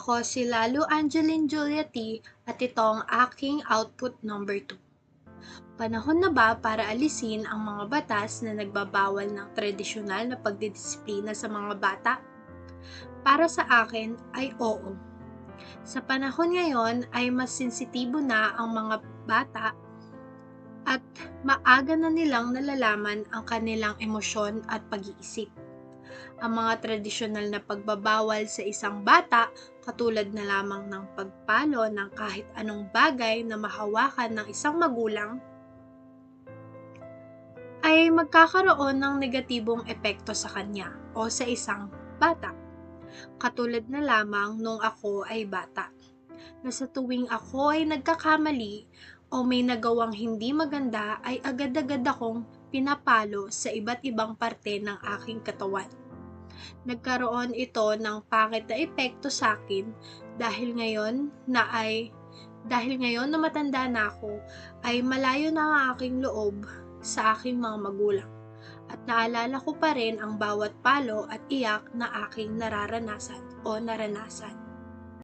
Ako si Lalo Angeline Giuliati at ito ang aking output number 2. Panahon na ba para alisin ang mga batas na nagbabawal ng tradisyonal na pagdidisiplina sa mga bata? Para sa akin ay oo. Sa panahon ngayon ay mas sensitibo na ang mga bata at maaga na nilang nalalaman ang kanilang emosyon at pag-iisip. Ang mga tradisyonal na pagbabawal sa isang bata, katulad na lamang ng pagpalo ng kahit anong bagay na mahawakan ng isang magulang, ay magkakaroon ng negatibong epekto sa kanya o sa isang bata. Katulad na lamang nung ako ay bata, na sa tuwing ako ay nagkakamali o may nagawang hindi maganda ay agad-agad akong pinapalo sa iba't ibang parte ng aking katawan. Nagkaroon ito ng pangit na epekto sa akin dahil ngayon na matanda na ako ay malayo na ang aking loob sa aking mga magulang at naalala ko pa rin ang bawat palo at iyak na aking nararanasan o naranasan.